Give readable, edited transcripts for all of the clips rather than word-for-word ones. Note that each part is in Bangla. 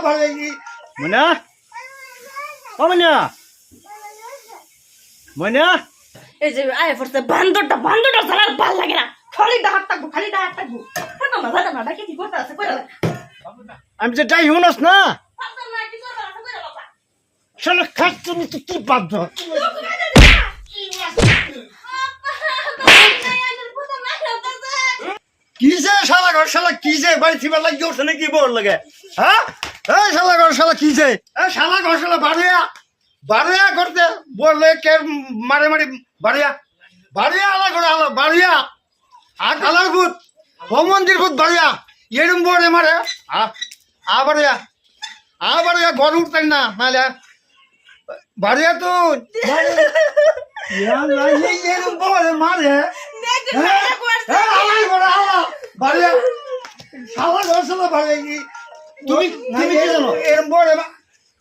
মারে ময়না ও ময়না ময়না এই যে আয় পড়ছে বান্দরটা ছাড়া আর ভাল লাগে না খালি হাত থাকবো জানা না ডাকি কি করতে আছে কইরা আমি যে যাই হুনস না পারতাম না কি করতে আছে কইরা বাবা শালা খাচ্ছ নি তো কি বাধ্য কিসে শালা ঘর শালা কিসে বাড়ি থিবার লাগি ওঠে নাকি বড় লাগে হ্যাঁ এই শালা ঘর শালা কিসে এই শালা ঘর শালা বাড়িয়া করতে বললে কে মারে বাড়িয়া আলা করে আলা বাড়িয়া আর কালার ভূত ও মন্দির ভূত বাড়িয়া এরম বড়ে মারে আবারিয়া ঘর উঠতেন না নাহলে বাড়িয়া তো এরম বড়ে মারে বাড়িয়া শালা ঘর শালা বাড়িয়া তুমি কি জানো এরম বড়ে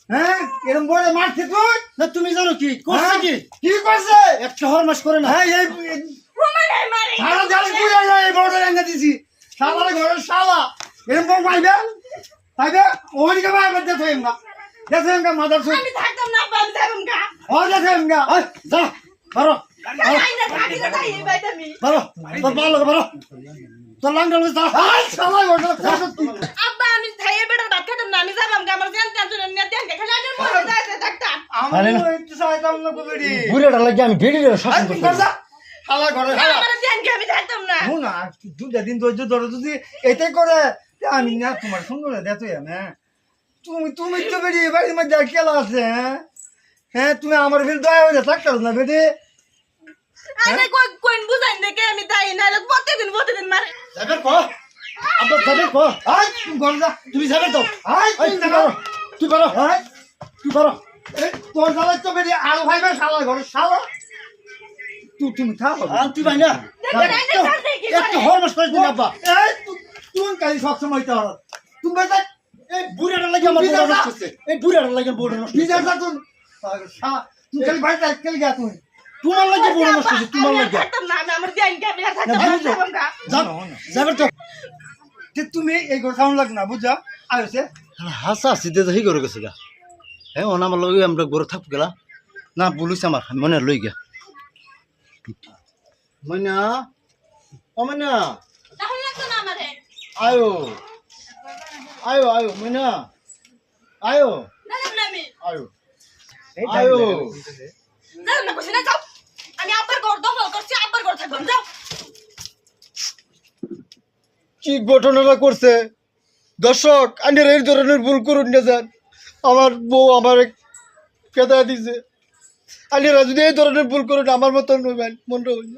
হ্যাঁ এরম বড়ে মারছে তুই না তুমি জানো কি করছে কি করছে এক শহর মাস করে না হ্যাঁ এই সারা জাল পুড়ে যায় এই বড় এনে দিছি শালার ঘরের শালা এরম বড় পাইবে ওইদিকে বাইরে দেখেন মাদার সুই আমি থাকতাম না বাবা যাবেন গা ও দেখেন গা ওই যা বারো বারো তোর বারো তোর লাঙ্গল যা শালা ঘর আব্বা আমি খাইয়ে বেটার ভাত খেতাম না আমি যাবাম গা আমার জান টেনশন নিয়ে দেন খালি আমি মরে যাইতে ডাক্তার আমি একটু চাইতাম না কবিরি বুড়াটা লাগি আমি বেড়ি শাসন করতে শালা ঘরে শালা আমার জান আমি থাকতাম না না দুটা দিন ধৈর্য ধরো যদি এটাই করে আমি না তোমার সুন্দর দেখো হ্যাঁ তুমি তো বেরি বাড়ির মধ্যে খেলা আছে হ্যাঁ তুমি আমার ফির দয়া হয়ে থাকতে না বেটি আমি কোন বুঝাইন দেখে আমি তাই না প্রতিদিন মারে যাবের কো আব্বা যাবের কো আই তুমি ঘরে যা তুমি যাবের তো আই তুই বারো আই তুই বারো তোর শালা তো বেরি আলু ভাইবে শালা ঘরে শালা তুমি থাকো তুই ভাই না একটু হর মাস করে দিন আব্বা এই তুমি কালি সব সময় তো তুমি বেটা এই বুড়াটা লাগি আমার বড় নষ্ট করছে এই বুড়াটা লাগি বড় নষ্ট বিজার যা তুই শালা তুই খালি বাইরে কেলে গিয়া তুই তোমার লাগি বড় নষ্ট করছে তোমার লাগি থাকতাম না আমি আমার জান আমি থাকতাম না যাবের তো তুমি এই ঘর সাউন্ড লাগ না বুঝা আইছে হাসা সিধে যাই করে গেছে গা হ্যাঁ ওনা আমার লগে আমরা গরু থাকবো গেলা না বলিস আমার মনে লই গিয়া ময়না ও ময়না তাহলে লাগতো না আমারে আয়ো ময়না আয়ো যাবেন না আমি আয়ো যাও না কইছ না যাও আমি আব্বার ঘর দখল করছি আব্বার ঘর থাকব যাও কি ঘটনাটা করছে দর্শক আন্ডার এই ধরনের ভুল করুন না যান আমার বউ আমার কেদা দিছে আন্ডারা যদি এই ধরনের ভুল করুন আমার মতন নইবেন মনটা হইল